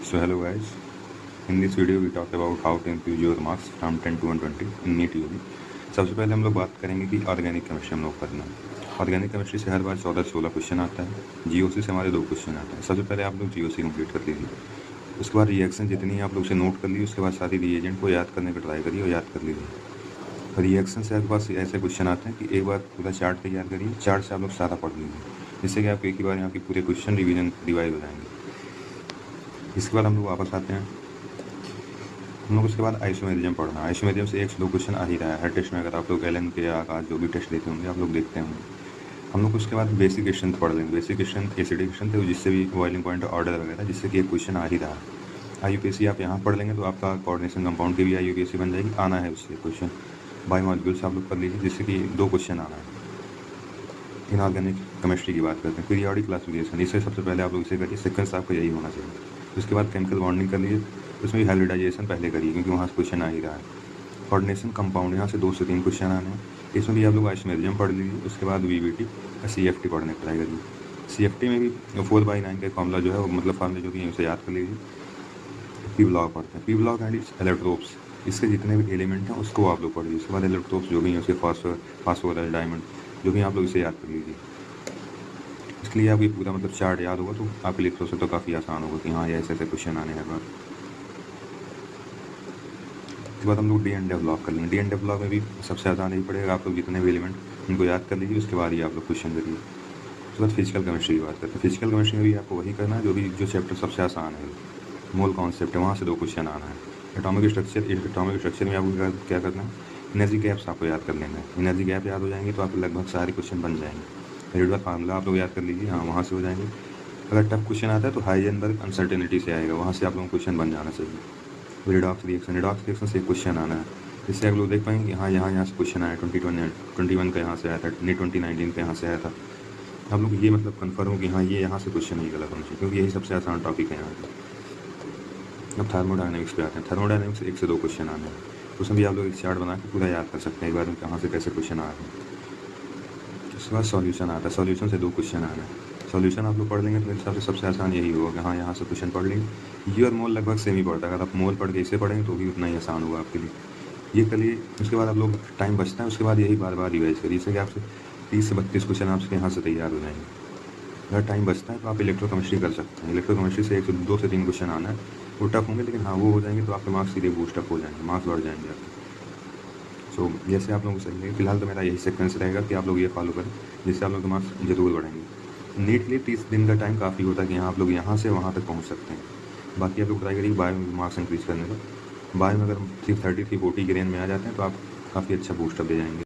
So hello guys, in this video we talk about how to improve your marks from 10 to 120 in NEET UG। सबसे पहले हम लोग बात करेंगे कि ऑर्गेनिक केमिस्ट्री हम लोग करना है। ऑर्गेनिक केमिस्ट्री से हर बार 14-16 क्वेश्चन आता है। जीओसी से हमारे 2 क्वेश्चन आते हैं। सबसे पहले आप लोग जीओसी कंप्लीट कर लीजिए, उसके बाद रिएक्शन जितनी आप लोग से नोट कर लीजिए, उसके बाद सारी रिएजेंट को याद करने का ट्राई करिए और याद कर लीजिए। रिएक्शन से आपके पास ऐसे क्वेश्चन आते हैं कि एक बार पूरा चार्ट तैयार करिए, चार्ट से आप लोग सारा पढ़ लीजिए, जिससे कि आपको एक ही बार यहाँ की पूरे क्वेश्चन रिवाइज हो जाएंगे। इसके बाद हम लोग वापस आते हैं। हम लोग उसके बाद आइसोमेरिज्म पढ़ना। आइसोमेरिज्म से 1 से 2 क्वेश्चन आ ही रहा है हर टेस्ट में। अगर आप लोग एलन के या आकाश जो भी टेस्ट देते होंगे आप लोग देखते होंगे। हम लोग उसके बाद बेसिक स्ट्रेंथ पढ़ लेंगे। बेसिक स्ट्रेंथ एसिडिक स्ट्रेंथ है, जिससे भी बॉइलिंग पॉइंट ऑर्डर वगैरह, जिससे कि एक क्वेश्चन आ ही रहा है। IUPAC आप यहाँ पढ़ लेंगे तो आपका कोऑर्डिनेशन कंपाउंड की भी IUPAC बन जाएगी, आना है उससे क्वेश्चन। बायोमॉलिक्यूल्स आप लोग कर लीजिए, जिससे कि 2 क्वेश्चन आना है। इनऑर्गेनिक केमिस्ट्री की बात करते हैं, पीरियोडिक क्लासिफिकेशन। इससे सबसे पहले आप लोग इसे करिए, सीक्वेंस आपका यही होना चाहिए। उसके बाद केमिकल बॉन्डिंग कर लीजिए, उसमें भी हाइब्रिडाइजेशन पहले करिए क्योंकि वहाँ से क्वेश्चन आ ही रहा है। कोऑर्डिनेशन कंपाउंड, यहाँ से 2 से 3 क्वेश्चन आने हैं। इसमें भी आप लोग आइसोमेरिज्म पढ़ लीजिए। उसके बाद VBT CFT पढ़ने का ट्राई करिए। CFT में भी 4/9 का फॉर्मूला जो है वो मतलब फार्मूला जो कि उसे याद कर लीजिए। पी ब्लॉक पढ़ते हैं, पी ब्लॉक एंड इलेक्ट्रोप्स, इसके जितने भी एलिमेंट हैं उसको आप लोग पढ़िए। उसके बाद इलेक्ट्रोप्स जो भी हैं उसके फास्फोरस डायमंड जो भी आप लोग इसे याद कर लीजिए। इसके लिए आपको पूरा मतलब चार्ट याद होगा तो आपके लिए तो काफ़ी आसान होगा कि हाँ ये ऐसे ऐसे क्वेश्चन आने हैं बार। उसके बाद हम लोग डी एंड डेवलप कर लेंगे। डी एंड डेवलप में भी सबसे आसान ही पड़ेगा, आप लोग जितने भी एलिमेंट उनको याद कर लीजिए, उसके बाद ही आप लोग क्वेश्चन करिए। उसके बाद फिजिकल केमिस्ट्री की बात करते हैं। फिजिकल केमिस्ट्री में भी आपको वही करना है जो चैप्टर सबसे आसान है, मोल कॉन्सेप्ट है, वहाँ से 2 क्वेश्चन आना है। एटॉमिक स्ट्रक्चर में आपको क्या करना है, एनर्जी गैप्स आपको याद कर लेना है। एनर्जी गैप याद हो जाएंगे तो आपके लगभग सारे क्वेश्चन बन जाएंगे। रेडबर्ग फार्मूला आप लोग याद कर लीजिए, हाँ वहाँ से हो जाएंगे। अगर टफ क्वेश्चन आता है तो हाइजेनबर्ग अनसर्टेनिटी से आएगा, वहाँ से आप लोगों को क्वेश्चन बन जाना चाहिए। रिडॉक्स रिएक्शन से एक क्वेश्चन आना है, जिससे आप लोग देख पाएंगे कि हाँ यहाँ से क्वेश्चन आया। 2021 का यहाँ से आया था, 2019 का यहाँ से आया था। आप लोग ये मतलब कन्फर्म हो कि हाँ ये यहाँ से क्वेश्चन ही गलत होना चाहिए, क्योंकि यही सबसे आसान टॉपिक है यहाँ पर। अब थर्मोडायनेमिक्स पे आते हैं। थर्मोडायनेमिक्स 1 से 2 क्वेश्चन आने हैं, उसमें भी आप लोग एक चार्ट बना के पूरा याद कर सकते हैं एक बार में कहाँ से कैसे क्वेश्चन आ रहे हैं। उसके बाद सॉल्यूशन आता है। सॉल्यूशन से 2 क्वेश्चन आना है। सॉल्यूशन आप लोग पढ़ लेंगे तो मेरे हिसाब से सबसे आसान यही होगा कि हाँ यहाँ से क्वेश्चन पढ़ लेंगे। ये और मोल लगभग सेम ही पड़ता है, अगर आप मोल पढ़ के इसे पढ़ेंगे तो भी उतना ही आसान होगा आपके लिए। ये करिए। उसके बाद आप लोग टाइम बचता है, उसके बाद यही बार बार रिवाइज करिए, इससे कि आपसे 30 से 32 क्वेश्चन आपसे यहाँ से तैयार हो जाएंगे। अगर टाइम बचता है तो आप इलेक्ट्रोकेमिस्ट्री कर सकते हैं। इलेक्ट्रोकेमिस्ट्री से 2 से 3 क्वेश्चन आना है, वो टफ होंगे लेकिन हाँ वो हो जाएंगे तो आपके मार्क्स सीधे बूस्टअप हो जाएंगे, मार्क्स बढ़ जाएंगे आपके। सो जैसे आप लोगों को सही है, फिलहाल तो मेरा यही सीक्वेंस रहेगा कि आप लोग ये फॉलो करें, जिससे आप लोग के मार्क्स जरूर बढ़ेंगे। नीट के लिए 30 दिन का टाइम काफ़ी होता है कि यहाँ आप लोग यहाँ से वहाँ तक पहुँच सकते हैं। बाकी आप लोग ट्राई करिए बायो में मार्क्स इंक्रीज़ करने का। बायो में अगर 330 340 की रेंज में आ जाते हैं तो आप काफ़ी अच्छा बूस्टअप दे जाएंगे।